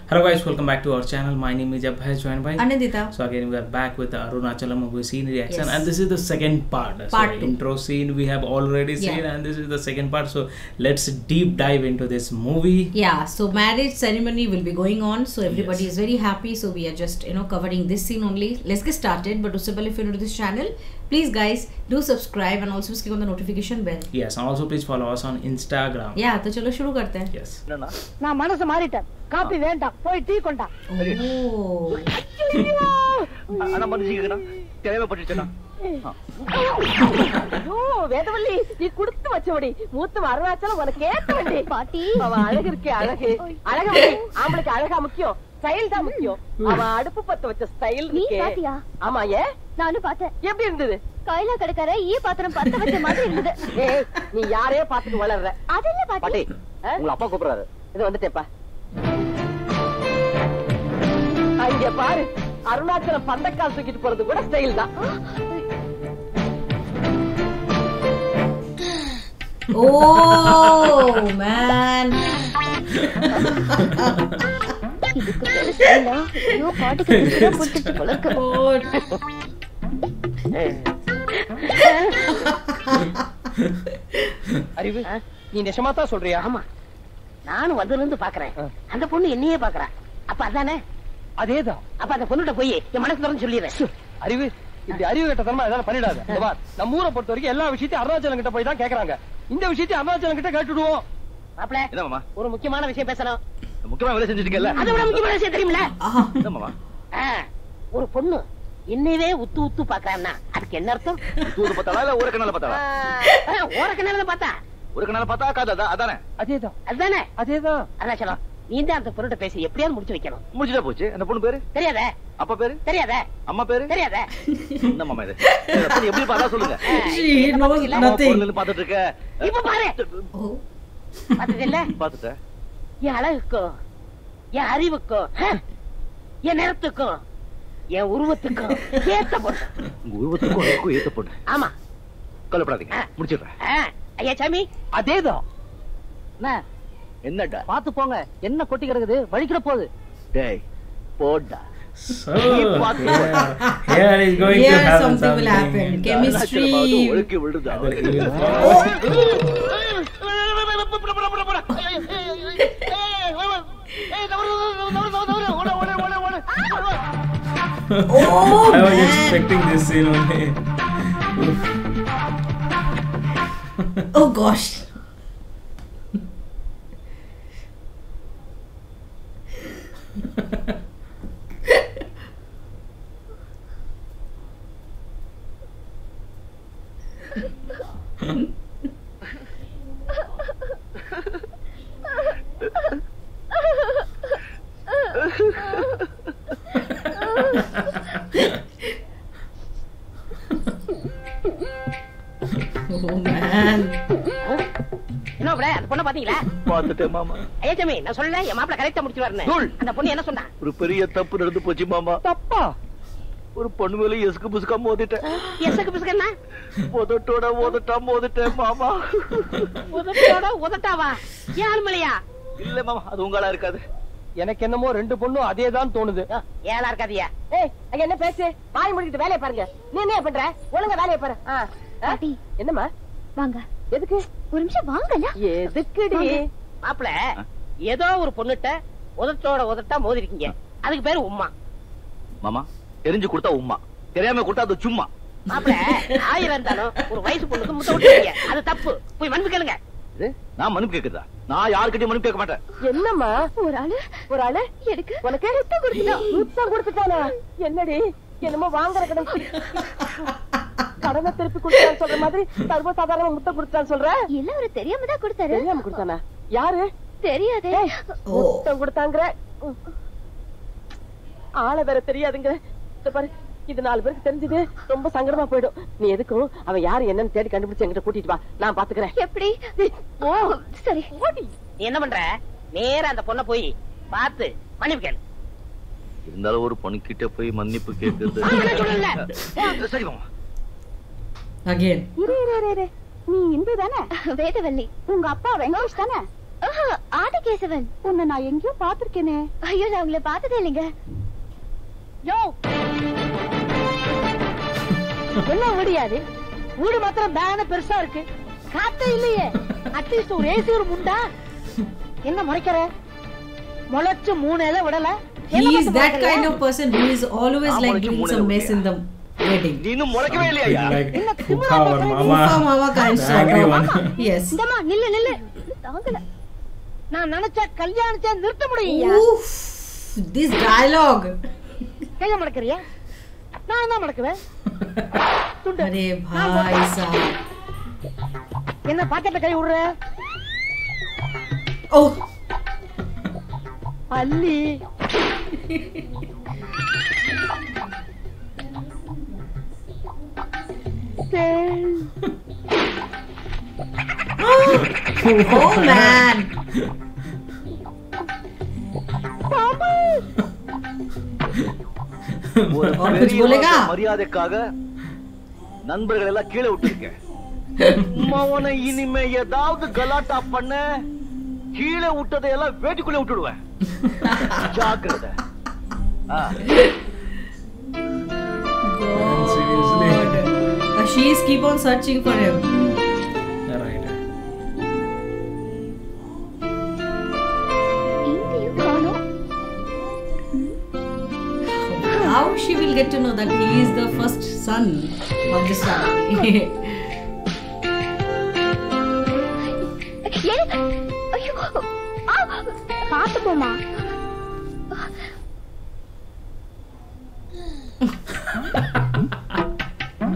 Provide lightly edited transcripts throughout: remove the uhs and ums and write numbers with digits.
Hello guys, welcome back to our channel. My name is Abhay, joined by Anandita. So again we are back with the Arunachalam movie scene reaction, Yes. and this is the second part. Part So two. intro scene we have already seen, and this is the second part. So let's deep dive into this movie. Yeah, so marriage ceremony will be going on, so everybody Yes. is very happy. So we are just covering this scene only. Let's get started. But usse pehle if you're new to this channel, please guys do subscribe and also click on the notification bell. Yes, and also please follow us on Instagram. Yeah, तो चलो शुरू करते हैं. Yes. நான் மனசு மாறிட்டேன். Copy வேண்டாம், போய் டீ கொண்டா. Oh. அண்ணா மன்னிச்சுக்கடா, தேவை பட்டுச்சடா. ஐயோ வேதவள்ளி, நீ குடுத்து வச்சவடி. மூத்த அருணாச்சலம் உனக்கு கேட்ட வேண்டி. பாட்டி அவ அழகு இருக்கே அழகு. அழகு ஆம்பளைக்கு அழகா முக்கியம், ஸ்டைல் தான் முக்கியம். அவ அடுப்பு பத்த வச்ச ஸ்டைல் இருக்கே. நீ பாத்தியா? ஆமா, ஏ நானும் பார்த்தேன். எப்படி இருந்தது? கையில கடக்கற ஈ பாத்திரம் பத்த வச்ச மாதிரி இருந்தது. ஏய், நீ யாரையே பாத்துட்டு வளர்ற? அதெல்ல பாட்டி. உங்க அப்பா கூப்பிடுறாரு. இது வந்துட்டேப்பா. அங்க பாரு, அருணாச்சலம் பந்தக்கால் தூக்கிட்டு போறது கூட ஸ்டைல் தான். Oh man. இதுக்கு பேரு ஸ்டைலா? ஐயோ பாட்டிக்கு புடிச்சா புடிச்சு பழக்க. அறிவு, நீ நிஜமா தான் சொல்றியா? ஆமா, நானும் வந்ததுல இருந்து பாக்குறேன். அந்த பொண்ணு என்னையே பாக்குறா. அப்ப அதானே? அதேதான். அப்ப அந்த பொண்ணுகிட்ட போய் என் மனசு திறந்து சொல்லிடுறேன். அறிவு, இப்படி அறிவு கட்டத்தனமா எதாவது பண்ணிடாத. இந்த பார், நம்ம ஊரை பொறுத்த வரைக்கும் எல்லா விஷயத்தையும் அருணாச்சலம் கிட்ட போய் தான் கேக்குறாங்க. இந்த விஷயத்தையும் அருணாச்சலம் கிட்ட கேட்டுடுவோம். மாப்ள, என்ன மாமா? ஒரு முக்கியமான விஷயம் பேசணும். முக்கியமா வேலை செஞ்சுட்டீங்கல்ல? அதை விட முக்கியமான விஷயம் தெரியுமில்ல? என்ன மாமா? ஒரு பொண்ணு என்னையவே உத்து உத்து பாக்குறான்னா அதுக்கு என்ன அர்த்தம்? தூது பார்த்தாளா இல்ல ஒரு கண்ணால பார்த்தாளா? ஓர கண்ணால பார்த்தா. ஒரு கண்ணால பார்த்தா காதா அதானே? அதேதான். அதுதானே? அதேதான். அருணாச்சலம், நீ தான் அந்த பொண்ணுகிட்ட பேசி எப்படியாவது முடிச்சு வைக்கணும். முடிச்சுட்டா போச்சு. அந்த பொண்ணு பேரு தெரியாதே? அப்பா பேரு தெரியாதே? அம்மா பேரு தெரியாதே? என்ன மாமா இது? பொண்ணு எப்படி பார்த்தா சொல்லுங்க. She knows nothing. பொண்ணு பாத்துட்டு இருக்க. இப்ப பாரு. Oh. பார்த்தது இல்ல? பாத்துட்டேன். என் அழகுக்கும் என் அறிவுக்கும் என் நிறத்துக்கும் என் உருவத்துக்கும் ஏத்த பொண்ணு. உங்க உருவத்துக்கும் அழகுக்கும் ஏத்த பொண்ணு. ஆமா, கவலைப்படாதீங்க, முடிச்சிடுறேன். ஐயா சாமி, அதேதான். என்னடா பாத்து போங்க, என்ன கொட்டி கிடக்குது, வழிக்கிற போகுது. டேய் போடா. So here is going to Here happen something will happen. Chemistry. ஒழுக்கி விடுதா. Oh I was man. expecting this scene only. Oh gosh. Oh man. என்ன அப்படி அந்த பொண்ணை பாத்தீங்களா? பாத்துட்டேன் மாமா. ஐயா சாமி, நான் சொல்லல என் மாப்பிள்ள கரெக்டா முடிச்சுவாருன்னு. தூள். அந்த பொண்ணு என்ன சொன்னா? ஒரு பெரிய தப்பு நடந்து போச்சு மாமா. தப்பா? ஒரு பொண்ணு மேல எசுக்கு புசுக்கா மோதிட்டேன். எசக்கு பிசுக்கன்னா? உதட்டோட உதட்டா மோதிட்டேன் மாமா. உதட்டோட உதட்டாவா? ஏன் ஆளுமலையா? இல்ல மாமா, அது உங்களா இருக்காது. எனக்கு என்னமோ ரெண்டு பொண்ணும் அதேதான் தோணுது. ஏலா இருக்காதியா? ஏய், அங்க என்ன பேசு? வாய் முடிக்கிட்டு வேலையை பாருங்க. நீ என்ன பண்ற? ஒழுங்கா வேலையை பாரு. பாட்டி, என்னம்மா? வாங்க. எதுக்கு? ஒரு நிமிஷம் வாங்கல. எதுக்குடி? மாப்ள, ஏதோ ஒரு பொண்ணுட்ட உதட்டோட உதட்டா மோதிருக்கீங்க. அதுக்கு பேரு உம்மா. மாமா, தெரிஞ்சு கொடுத்தா உம்மா, தெரியாம கொடுத்தா அது சும்மா. மாப்ள, 1000 இருந்தாலும் ஒரு வயசு பொண்ணுக்கு முத்த விட்டுறீங்க. அது தப்பு. போய் மன்னிப்பு கேளுங்க. நான் மன்னிப்பு கேக்குறதா? நான் யாருக்கிட்டையும் மன்னிப்பு கேட்க மாட்டேன். என்னம்மா? ஒரு ஆளு எதுக்கு? உனக்கு முத்தம் கொடுத்துட்டான். முத்தம் கொடுத்துட்டானா? என்னடி என்னமோ வாங்குற கடை கடனை திருப்பி கொடுத்தான்னு சொல்ற மாதிரி சர்வசாதாரண முத்தம் கொடுத்தான்னு சொல்ற? இல்ல, ஒரு தெரியாம தான் கொடுத்தாரு. தெரியாம கொடுத்தானா? யாரு? தெரியாதே. முத்தம் கொடுத்தாங்கிற ஆளை வேற தெரியாதுங்க. பாரு, இது 4 பேருக்கு தெரிஞ்சது ரொம்ப சங்கடமா போயிடும். நீ எதுக்கும் அவன் யாரு என்னன்னு தேடி கண்டுபிடிச்சு என்கிட்ட கூட்டிட்டு வா, நான் பாத்துக்கிறேன். எப்படி? ஓ சரி. நீ என்ன பண்ற? நேரா அந்த பொண்ணை போய் பார்த்து மன்னிப்பு கேளு. இருந்தாலும் ஒரு பொண்ணு கிட்ட போய் மன்னிப்பு கேக்குறது. சரி மாமா. Again. இரு நீ இந்து தானே? வேதவல்லி. உங்க அப்பா வெங்கடேஷ் தானே? ஆதிகேசவன். உன்னை நான் எங்கேயோ பாத்திருக்கேனே. ஐயோ, நான் உங்களை பார்த்ததே இல்லைங்க. யோ, என்ன முடியாது. வீடு மாத்திரம் பேன பெருசா இருக்கு. காத்தே இல்லையே. அட்லீஸ்ட் ஒரு ஏசி ஒரு முண்டா. என்ன முறைக்கிற? முளைச்சு 3 இலை விடல. He is that kind of person who is always like doing some mess in the wedding. நீனும் முளைக்கவே இல்லையா? Like Pupa or Mama. Mama kind The angry one. Yes. இந்தம்மா நில்லு. தாங்கல. நான் நினைச்ச கல்யாணத்தை நிறுத்த முடியும். Oof, this dialogue. கைய மடக்கறியா? நான் என்ன மடக்குவேன்? அரே भाई साहब. என்ன பாக்கெட்ல கை விடுற? Oh. பல்லி. Oh man. ஒரு कुछ बोलेगा? மரியாதைக்காக நண்பர்கள் எல்லாம் கீழே விட்டுருக்கேன். அவனை இனிமே ஏதாவது கலாட்டா பண்ண கீழே விட்டதை எல்லாம் வேட்டுக்குள்ளே விட்டுடுவேன். ஜாக்கிரதை. Seriously. She is keep on searching for him. Right. இங்கேயும் காணோம். How she will get to know that he is the first son of this family? ஐயோ, காத்து போமா.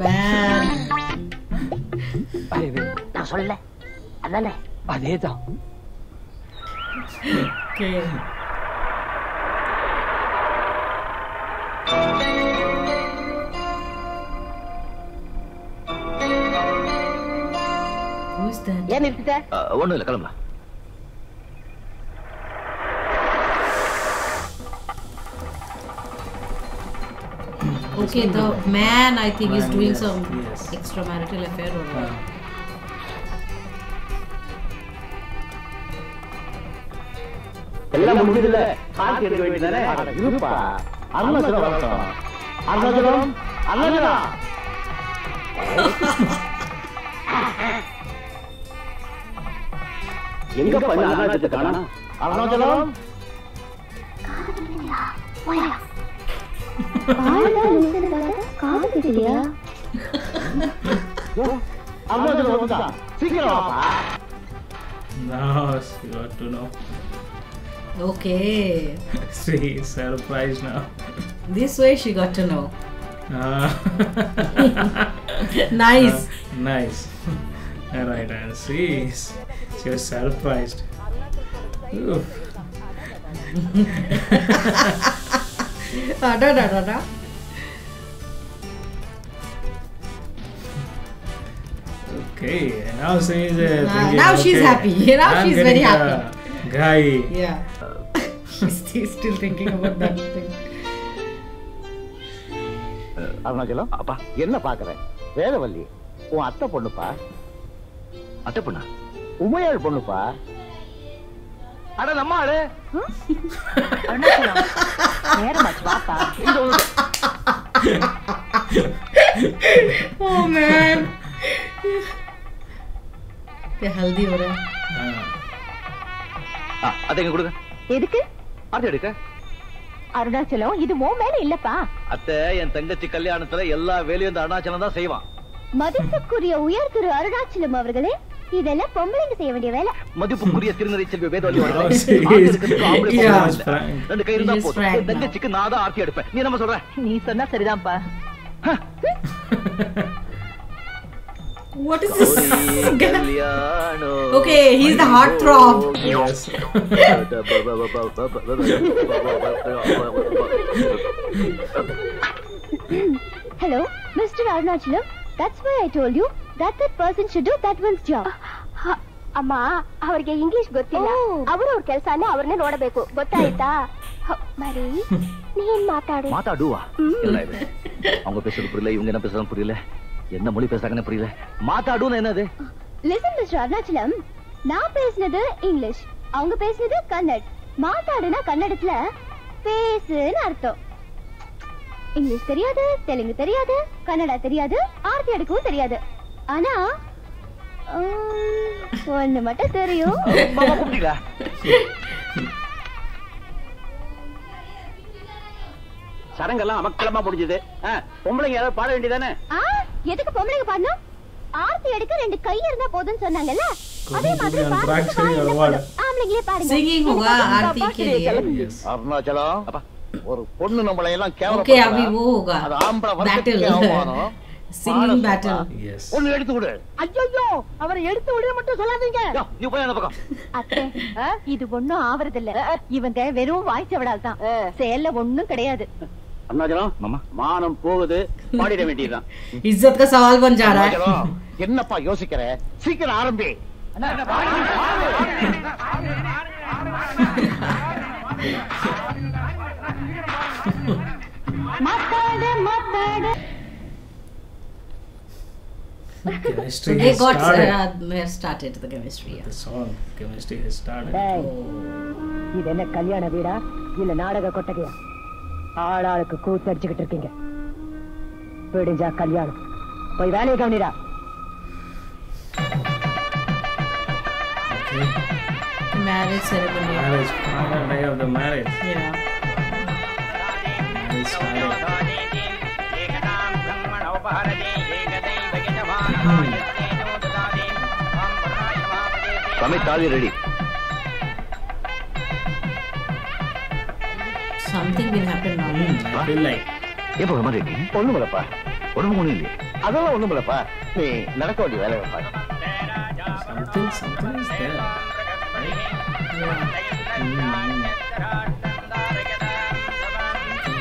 Man. நான் சொல்ல அதானே அதேதான். Okay. Who is that? ஏன் நிறுத்திட்ட? ஒண்ணும் இல்ல, கிளம்பலாம். Okay, the man I think is Man, doing yes, some yes. extramarital affair or what? எல்லாம் முடிஞ்சதுல கார்த்தி எடுக்க வேண்டியதானே? இருப்பா, அருணாச்சலம் வரட்டும். அருணாச்சலம், அருணாச்சலம். எங்க பண்ண அருணாச்சலத்தை காணோம்? அருணாச்சலம். காது கேட்கலையா? அருணாச்சலம் வந்தா சீக்கிரம் வாப்பா. Now she got to know. Okay. See, surprised now. This way she got to know. Ah. Nice. Nice. Alright, and she was surprised. Oof. Da. Okay, now she is now she's happy. Now I'm she's getting very a happy. Guy. Yeah. She's still thinking about that thing. Arunachalam, அப்பா என்ன பாக்குற? வேதவல்லி உன் அத்தை பொண்ணுப்பா. அத்தை பொண்ணா? உமையாள் பொண்ணுப்பா. அட நம்ம ஆளு. அருணாச்சலம், நேரமாச்சு வாப்பா. Oh man. ये हल्दी हो रहा है. அத்தைங்க கொடுங்க. எதுக்கு? ஆர்த்தி எடுக்க. அருணாச்சலம், இது மோ மேல இல்லப்பா. அத்தை, என் தங்கச்சி கல்யாணத்துல எல்லா வேலையும் இந்த அருணாச்சலம் தான் செய்வான். மதிப்புக்குரிய உயர் திரு அருணாச்சலம் அவர்களே, இதெல்லாம் பொம்பளைங்க செய்ய வேண்டிய வேலை. மதிப்புக்குரிய திருநறை செல்வி வேதவல்லி Oh, அவர்களே. she ஆர்த்தி is- எடுக்கிறதுக்கு ஆம்பளை Yeah. பொம்பளை இல்ல. Frank. ரெண்டு கை இருந்தா He is போதும். frank என் தங்கச்சிக்கு நான் தான் ஆர்த்தி எடுப்பேன். நீ என்ன சொல்ற? நீ சொன்னா சரிதான்ப்பா. What is this? கல்யாணம். Okay, he's the heartthrob. Yes. Hello, Mr. Arunachalam. That's why I told you that person should do that one's job. ಅಮ್ಮ ಅವರಿಗೆ ಇಂಗ್ಲಿಷ್ ಗೊತ್ತಿಲ್ಲ. ಅವರು ಅವ್ರ ಕೆಲಸನ ಅವ್ರನ್ನೇ ನೋಡಬೇಕು, ಗೊತ್ತಾಯ್ತಾ? ಮರಿ ನೀನ್ ಮಾತಾಡು. மாத்தாடுவா? இல்ல இது. அவங்க பேசுறது புரியல, இவங்க என்ன பேசுறாங்க புரியல, என்ன மொழி பேசுறாங்கன்னு புரியல. மாத்தாடுன்னு என்னது? Listen, Mr. Arunachalam. நான் பேசினது இங்கிலீஷ், அவங்க பேசுனது கன்னட். மாத்தாடுனா கன்னடத்துல பேசுன்னு அர்த்தம். இங்கிலீஷ் தெரியாது, தெலுங்கு தெரியாது, கன்னடா தெரியாது, ஆர்த்தி எடுக்கவும் தெரியாது. ஆனா ஒண்ணு மட்டும் தெரியும். சரங்கெல்லாம் அமக்கலமா முடிஞ்சது. பொம்பளைங்க ஏதாவது பாட வேண்டியதானே? எதுக்கு பொம்பளைங்க பாடணும்? ஆர்த்தி எடுக்க 2 கை இருந்தா போதும்னு சொன்னாங்கல்ல, அதே மாதிரி ஆம்பளைங்களே பாடுங்க. Singing होगा आरती के लिए. அருணாச்சலம் ஒரு பொண்ணு நம்மளை எல்லாம் கேவலம். Okay, अभी वो होगा. அது ஆம்பளை வர்க்கத்துக்கு அவமானம். Singing battle. Yes. ஒன்னு எடுத்து கொடு. ஐயோ அவரை எடுத்து விட மட்டும் சொல்லாதீங்க. நீ போய் அந்த பக்கம். அத்தை, இது ஒண்ணும் ஆவறதில்ல. இவங்க வெறும் வாய்ச்சவடால் தான், செயல்ல ஒண்ணும் கிடையாது. அருணாச்சலம் மாமா மானம் போகுது, பாடிட வேண்டியதுதான். इज्जत का सवाल बन जा रहा है. என்னப்பா யோசிக்கிற? சீக்கிரம் ஆரம்பி. Chemistry They has got started. started the chemistry. Yeah. The song chemistry has started. இது என்ன கல்யாண வீடா இல்ல நாடக கொட்டகையா? ஆளாளுக்கு கூத்தடிச்சுக்கிட்டு இருக்கீங்க. விடிஞ்சா கல்யாணம், போய் வேலையை கவனிடா. Okay. Marriage ceremony. Marriage, final day of the marriage. Yeah. Marriage started. Swami, தாலி ready. Something will happen now. I feel like. எப்போ மாதிரி ஒண்ணுமில்லப்பா, ஒண்ணும் இல்லையே. அதெல்லாம் ஒண்ணுமில்லப்பா, நீ நடக்க வேண்டிய வேலையை பாரு. Something is there. Right? Yeah.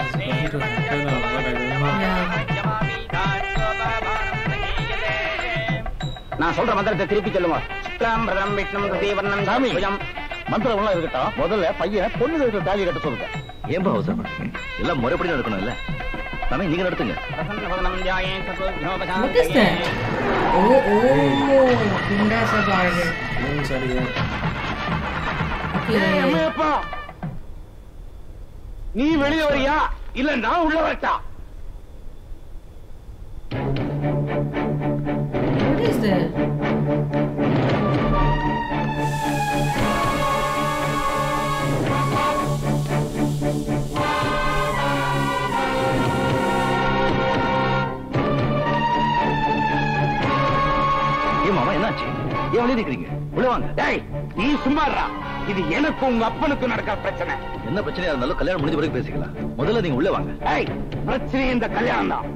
Something is going to happen or what, I don't know. Yeah. நான் சொல்ற மந்திரத்தை திருப்பி சொல்லுங்க. சாமி, மந்திரம் எல்லாம் இருக்கட்டும், முதல்ல பையன் பொண்ணு வீட்டுல தாலி கட்ட சொல்லுங்க. ஏன்பா அவசரப்படுறீங்க? எல்லாம் முறைப்படி நடக்கணும் இல்ல? சாமி, நீங்க நடத்துங்க. What is that? Oh, Pinda sa garden. Sorry, yeah. Okay. Ammaiyappa, நீ வெளியே வரியா இல்ல நான் உள்ள வரட்டா? What is that? மாமா என்னாச்சு? ஏன் வெளியே நிக்கிறீங்க? உள்ள வாங்க. டேய், நீ சும்மாறா. இது எனக்கு உங்க அப்பனுக்கு நடக்கிற பிரச்சனை. என்ன பிரச்சனையா இருந்தாலும் கல்யாணம் முடிஞ்ச பிறகு பேசிக்கலாம். முதல்ல நீங்க உள்ள வாங்க. டேய், பிரச்சனை இந்த கல்யாணம் தான்.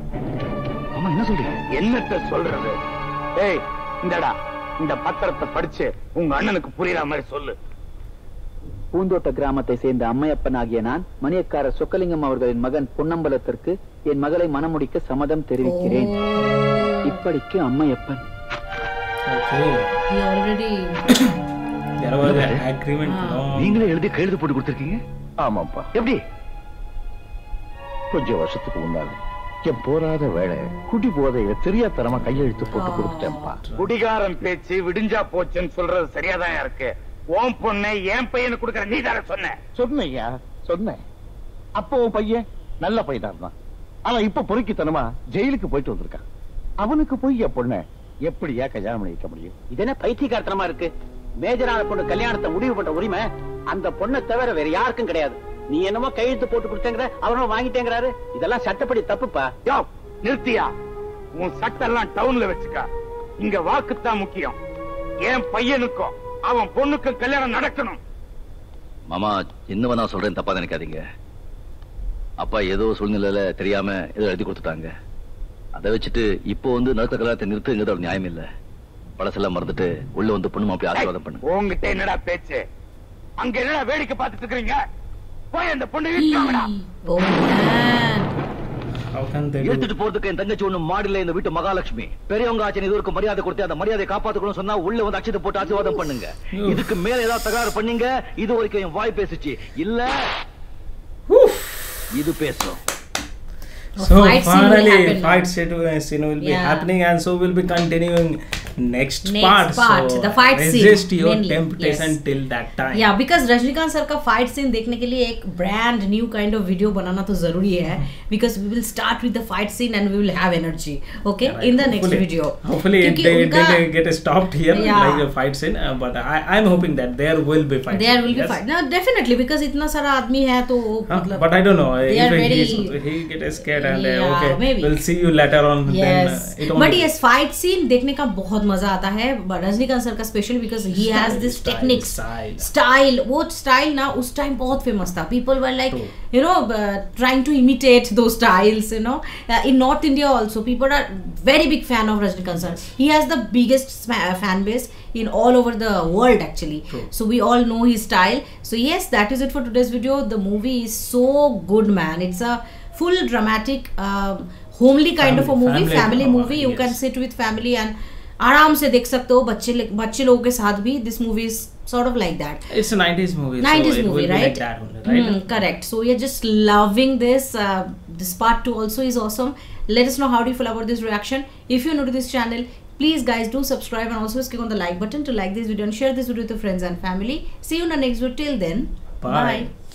மாமா என்ன சொல்றீங்க? என்னத்த சொல்றது? டேய், இந்தடா இந்த பத்திரத்தை படிச்சு உங்க அண்ணனுக்கு புரியுற மாதிரி சொல்லு. பூந்தோட்ட கிராமத்தை சேர்ந்த அம்மையப்பன் ஆகிய நான் மணியக்காரர் சொக்கலிங்கம் அவர்களின் மகன் பொன்னம்பலத்திற்கு என் மகளை மணமுடிக்க சம்மதம் தெரிவிக்கிறேன். இப்படிக்கு Ammaiyappan. Okay. He already. There was an agreement. நீங்களே எழுதி கையெழுத்து போட்டு கொடுத்திருக்கீங்க? ஆமாப்பா. எப்படி? கொஞ்சம் வருஷத்துக்கு முன்னால என் போராத வேலை குடி போதையில தெரியாதனமா கையெழுத்து போட்டு கொடுத்துட்டேன்ப்பா. குடிகாரன் பேச்சு விடிஞ்சா போச்சுன்னு சொல்றது சரியாதான் இருக்கு. உன் பொண்ணு என் பையனுக்கு கொடுக்கற நீ தானே சொன்ன? சொன்னையா சொன்னேன். அப்போ உன் பையன் நல்ல பையன் தான். ஆனா இப்ப பொறுக்கித்தனமா ஜெயிலுக்கு போயிட்டு வந்திருக்கான். அவனுக்கு போய் என் பொண்ண எப்படியா கல்யாணம் பண்ணி வைக்க முடியும்? இது என்ன பைத்தியக்காரத்தனமா இருக்கு? மேஜரான பொண்ணு கல்யாணத்தை முடிவு பண்ற உரிமை அந்த பொண்ணை தவிர வேற யாருக்கும் கிடையாது. நீ என்னமோ கையெழுத்து போட்டு கொடுத்தேங்கிற, அவனும் வாங்கிட்டேங்கிறாரு. இதெல்லாம் சட்டப்படி தப்புப்பா. நிறுத்தியா? உன் சட்டம் எல்லாம் டவுன்ல வச்சுக்கா. இங்க வாக்குத்தான் முக்கியம். என் பையனுக்கும் அவன் பொண்ணுக்கும் கல்யாணம் நடக்கணும். மாமா, என்னவா நான் சொல்றேன் தப்பா நினைக்காதீங்க. அப்பா ஏதோ சூழ்நிலையில தெரியாம ஏதோ எழுதி கொடுத்துட்டாங்க. அதை வச்சுட்டு இப்போ நடத்த கல்யாணத்தை நிறுத்துங்கிறது ஒரு நியாயம் இல்ல. பழசெல்லாம் மறந்துட்டு உள்ள வந்து பொண்ணு மாப்பிள்ளை ஆசீர்வாதம் பண்ணு. உங்ககிட்ட என்னடா பேச்சு? அங்க என்னடா வேடிக்கை பார்த்துட்டு இருக்கீங்க? போய் அந்த பொண்ணு வீட்டுல எடுத்துட்டு போறதுக்கு என் தங்கச்சி ஒண்ணு மாடில இந்த வீட்டு மகாலட்சுமி. பெரியவங்க ஆச்சு இதுவரைக்கும் மரியாதை கொடுத்து அந்த மரியாதை காப்பாத்துக்கணும் சொன்னா உள்ள வந்து அச்சத்தை போட்டு ஆசீர்வாதம் பண்ணுங்க. இதுக்கு மேல ஏதாவது தகராறு பண்ணீங்க, இது வரைக்கும் என் வாய் பேசுச்சு இல்ல இது பேசும். So finally fight scene will be happening, and so we'll be continuing next part. So the fight scene. Resist your mainly. temptation till that time. Yeah, because Rajinikanth sir का fight scene देखने के लिए एक brand new kind of video बनाना तो जरूरी है, because we will start with the fight scene and we will have energy. Okay, yeah, right. In the next video. Hopefully they get stopped here like a fight scene, but I'm hoping that there will be fight. There will be fight. No, definitely, because इतना सारा आदमी है तो मतलब. But I don't know if he gets scared and okay, maybe we'll see you later on. Yes. Then but yes, fight scene देखने का बहुत मजा आता है. But रजनीकांत सर का special because he has this techniques, style. वो style ना उस time बहुत famous था. People were like, you know, trying to imitate those styles. You know, in North India also people are very big fan of Rajnikant sir. He has the biggest fan base in all over the world actually. True. So we all know his style. So yes, that is it for today's video. The movie is so good, man. It's a full dramatic, homely kind of a movie, family movie. You can sit with family and आराम से देख सकते हो. बच्चे लोगों के साथ भी. This movie is sort of like that. It's a 90s movie. 90s so movie, right? Like that only, right? Correct. So we are just loving this. This part 2 also is awesome. Let us know how do you feel about this reaction. If you're new to this channel, please guys do subscribe and also click on the like button to like this video and share this video with your friends and family. See you in the next video. Till then, bye.